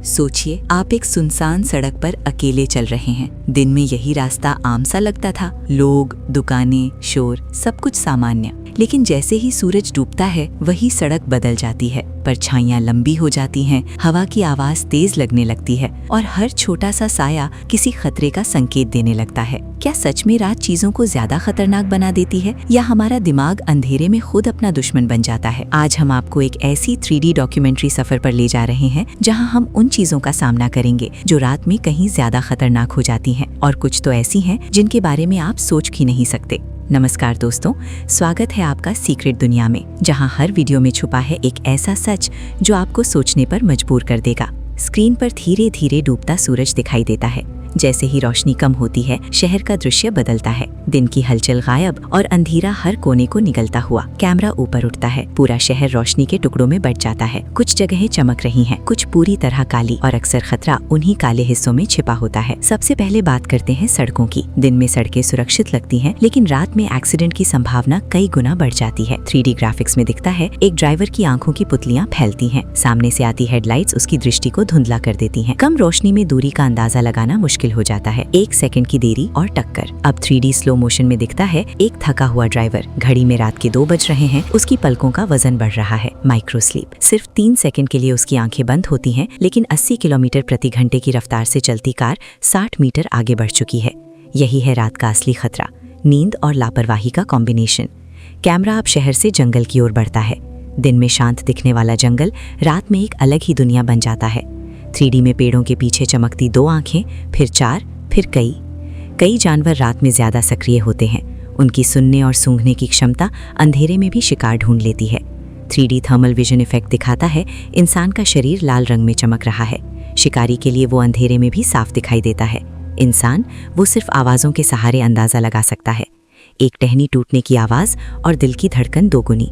सोचिए, आप एक सुनसान सड़क पर अकेले चल रहे हैं। दिन में यही रास्ता आम सा लगता था, लोग, दुकानें, शोर, सब कुछ सामान्य। लेकिन जैसे ही सूरज डूबता है, वही सड़क बदल जाती है। परछाइयां लंबी हो जाती हैं, हवा की आवाज तेज लगने लगती है और हर छोटा सा साया किसी खतरे का संकेत देने लगता है। क्या सच में रात चीजों को ज्यादा खतरनाक बना देती है, या हमारा दिमाग अंधेरे में खुद अपना दुश्मन बन जाता है? आज हम आपको एक ऐसी 3D डॉक्यूमेंट्री सफर पर ले जा रहे हैं जहां हम उन चीजों का सामना करेंगे जो रात में कहीं ज्यादा खतरनाक हो जाती हैं, और कुछ तो ऐसी हैं जिनके बारे में आप सोच भी नहीं सकते। नमस्कार दोस्तों, स्वागत है आपका सीक्रेट दुनिया में, जहां हर वीडियो में छुपा है एक ऐसा सच जो आपको सोचने पर मजबूर कर देगा। स्क्रीन पर धीरे धीरे डूबता सूरज दिखाई देता है। जैसे ही रोशनी कम होती है, शहर का दृश्य बदलता है। दिन की हलचल गायब और अंधेरा हर कोने को निगलता हुआ। कैमरा ऊपर उठता है, पूरा शहर रोशनी के टुकड़ों में बट जाता है। कुछ जगहें चमक रही हैं, कुछ पूरी तरह काली, और अक्सर खतरा उन्हीं काले हिस्सों में छिपा होता है। सबसे पहले बात करते हैं सड़कों की। दिन में सड़कें सुरक्षित लगती हैं, लेकिन रात में एक्सीडेंट की संभावना कई गुना बढ़ जाती है। 3D ग्राफिक्स में दिखता है, एक ड्राइवर की आंखों की पुतलियां फैलती हैं। सामने से आती हेडलाइट्स उसकी दृष्टि को धुंधला कर देती हैं। कम रोशनी में दूरी का अंदाजा लगाना मुश्किल हो जाता है। 1 सेकंड की देरी और टक्कर। अब 3D स्लो मोशन में दिखता है, एक थका हुआ ड्राइवर, घड़ी में रात के 2 बज रहे हैं, उसकी पलकों का वजन बढ़ रहा है। Micro sleep. सिर्फ 3 सेकंड के लिए उसकी आंखें बंद होती हैं, लेकिन 80 किलोमीटर प्रति घंटे की रफ्तार से चलती कार 60 मीटर आगे बढ़ चुकी है। यही है रात का असली खतरा, नींद और लापरवाही का कॉम्बिनेशन। कैमरा अब शहर से जंगल की ओर बढ़ता है। दिन में शांत दिखने वाला जंगल रात में एक अलग ही दुनिया बन जाता है। 3D में पेड़ों के पीछे चमकती 2 आंखें, फिर 4, फिर कई जानवर रात में ज्यादा सक्रिय होते हैं। उनकी सुनने और सूंघने की क्षमता अंधेरे में भी शिकार ढूंढ लेती है। 3D थर्मल विजन इफेक्ट दिखाता है, इंसान का शरीर लाल रंग में चमक रहा है। शिकारी के लिए वो अंधेरे में भी साफ दिखाई देता है। इंसान, वो सिर्फ आवाजों के सहारे अंदाजा लगा सकता है। एक टहनी टूटने की आवाज और दिल की धड़कन 2 गुनी।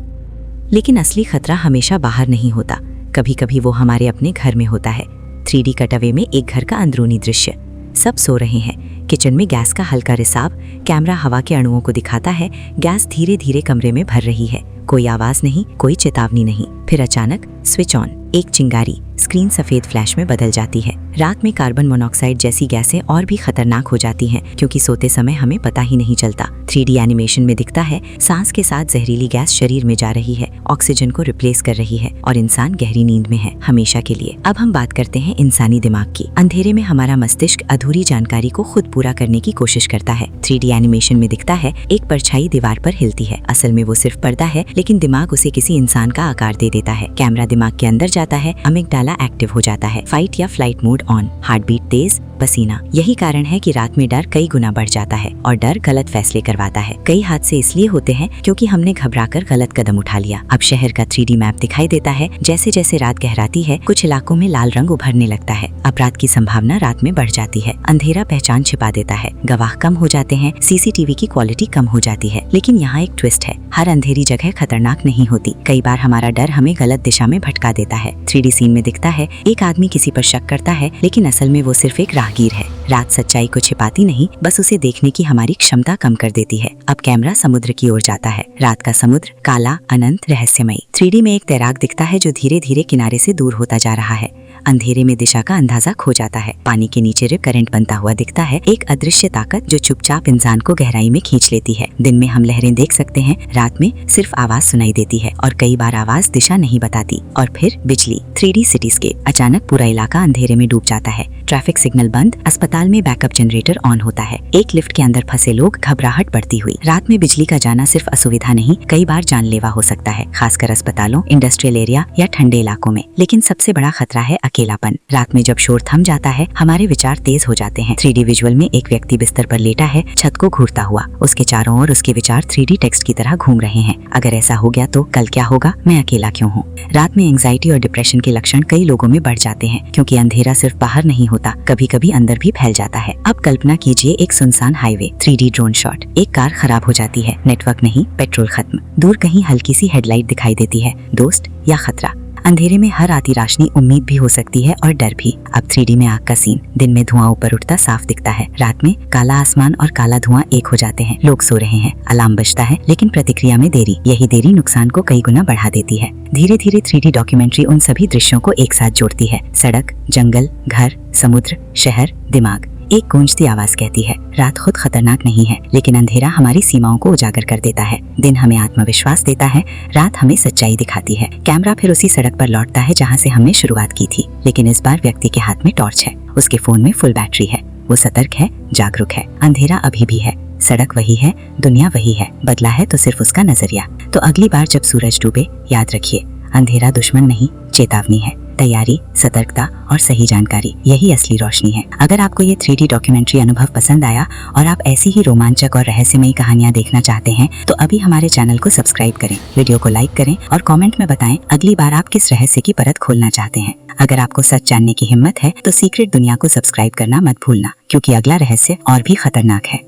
लेकिन असली खतरा हमेशा बाहर नहीं होता, कभी कभी वो हमारे अपने घर में होता है। 3D कटअवे में एक घर का अंदरूनी दृश्य। सब सो रहे हैं। किचन में गैस का हल्का रिसाव। कैमरा हवा के अणुओं को दिखाता है, गैस धीरे धीरे कमरे में भर रही है। कोई आवाज नहीं, कोई चेतावनी नहीं। फिर अचानक स्विच ऑन, एक चिंगारी। स्क्रीन सफेद फ्लैश में बदल जाती है। रात में कार्बन मोनोऑक्साइड जैसी गैसें और भी खतरनाक हो जाती हैं, क्योंकि सोते समय हमें पता ही नहीं चलता। 3D एनिमेशन में दिखता है, सांस के साथ जहरीली गैस शरीर में जा रही है, ऑक्सीजन को रिप्लेस कर रही है, और इंसान गहरी नींद में है, हमेशा के लिए। अब हम बात करते हैं इंसानी दिमाग की। अंधेरे में हमारा मस्तिष्क अधूरी जानकारी को खुद पूरा करने की कोशिश करता है। 3D एनिमेशन में दिखता है, एक परछाई दीवार पर हिलती है। असल में वो सिर्फ पर्दा है, लेकिन दिमाग उसे किसी इंसान का आकार दे देता है। कैमरा दिमाग के अंदर जाता है, अमिगडाला एक्टिव हो जाता है। फाइट या flight mode on, heart beat तेज, पसीना। यही कारण है कि रात में डर कई गुना बढ़ जाता है, और डर गलत फैसले करवाता है। कई हादसे इसलिए होते हैं क्योंकि हमने घबराकर गलत कदम उठा लिया। अब शहर का 3D मैप दिखाई देता है। जैसे जैसे रात गहराती है, कुछ इलाकों में लाल रंग उभरने लगता है। अपराध की संभावना रात में बढ़ जाती है। अंधेरा पहचान छिपा देता है। गवाह कम हो जाते हैं। CCTV की क्वालिटी कम हो जाती है। लेकिन यहाँ एक ट्विस्ट है, हर अंधेरी जगह खतरनाक नहीं होती। कई बार हमारा डर हमें गलत दिशा में भटका देता है। 3D सीन में दिखता है, एक आदमी किसी पर शक करता है, लेकिन असल में वो सिर्फ एक राहगीर है। रात सच्चाई को छिपाती नहीं, बस उसे देखने की हमारी क्षमता कम कर देती है। अब कैमरा समुद्र की ओर जाता है। रात का समुद्र काला, अनंत, रहस्यमयी। 3D में एक तैराक दिखता है जो धीरे धीरे किनारे से दूर होता जा रहा है। अंधेरे में दिशा का अंदाजा खो जाता है। पानी के नीचे रिप करंट बनता हुआ दिखता है, एक अदृश्य ताकत जो चुपचाप इंसान को गहराई में खींच लेती है। दिन में हम लहरें देख सकते हैं, रात में सिर्फ आवाज सुनाई देती है, और कई बार आवाज दिशा नहीं बताती। और फिर बिजली। 3D cityscape. अचानक पूरा इलाका अंधेरे में डूब जाता है। ट्रैफिक सिग्नल बंद। अस्पताल में बैकअप जनरेटर ऑन होता है। एक लिफ्ट के अंदर फंसे लोग, घबराहट बढ़ती हुई। रात में बिजली का जाना सिर्फ असुविधा नहीं, कई बार जानलेवा हो सकता है, खासकर अस्पतालों, इंडस्ट्रियल एरिया या ठंडे इलाकों में। लेकिन सबसे बड़ा खतरा है अकेलापन। रात में जब शोर थम जाता है, हमारे विचार तेज हो जाते हैं। 3D विजुअल में एक व्यक्ति बिस्तर पर लेटा है, छत को घूरता हुआ। उसके चारों ओर उसके विचार 3D टेक्स्ट की तरह घूम रहे हैं। अगर ऐसा हो गया तो कल क्या होगा? मैं अकेला क्यों हूँ? रात में एंजाइटी और डिप्रेशन के लक्षण कई लोगों में बढ़ जाते हैं, क्योंकि अंधेरा सिर्फ बाहर नहीं होता, कभी कभी अंदर भी फैल जाता है। अब कल्पना कीजिए, एक सुनसान हाईवे। 3D drone shot. एक कार खराब हो जाती है, नेटवर्क नहीं, पेट्रोल खत्म। दूर कहीं हल्की सी हेडलाइट दिखाई देती है। दोस्त या खतरा? अंधेरे में हर आती रोशनी उम्मीद भी हो सकती है और डर भी। अब 3D में आग का सीन। दिन में धुआं ऊपर उठता साफ दिखता है, रात में काला आसमान और काला धुआं एक हो जाते हैं। लोग सो रहे हैं, अलार्म बजता है, लेकिन प्रतिक्रिया में देरी। यही देरी नुकसान को कई गुना बढ़ा देती है। धीरे धीरे 3D डॉक्यूमेंट्री उन सभी दृश्यों को एक साथ जोड़ती है। सड़क, जंगल, घर, समुद्र, शहर, दिमाग। एक गूंजती आवाज कहती है, रात खुद खतरनाक नहीं है, लेकिन अंधेरा हमारी सीमाओं को उजागर कर देता है। दिन हमें आत्मविश्वास देता है, रात हमें सच्चाई दिखाती है। कैमरा फिर उसी सड़क पर लौटता है जहाँ से हमने शुरुआत की थी, लेकिन इस बार व्यक्ति के हाथ में टॉर्च है, उसके फोन में फुल बैटरी है। वो सतर्क है, जागरूक है। अंधेरा अभी भी है, सड़क वही है, दुनिया वही है, बदला है तो सिर्फ उसका नजरिया। तो अगली बार जब सूरज डूबे, याद रखिए, अंधेरा दुश्मन नहीं, चेतावनी है। तैयारी, सतर्कता और सही जानकारी, यही असली रोशनी है। अगर आपको ये 3D डॉक्यूमेंट्री अनुभव पसंद आया और आप ऐसी ही रोमांचक और रहस्यमयी कहानियां देखना चाहते हैं, तो अभी हमारे चैनल को सब्सक्राइब करें, वीडियो को लाइक करें और कमेंट में बताएं अगली बार आप किस रहस्य की परत खोलना चाहते हैं। अगर आपको सच जानने की हिम्मत है तो सीक्रेट दुनिया को सब्सक्राइब करना मत भूलना, क्योंकि अगला रहस्य और भी खतरनाक है।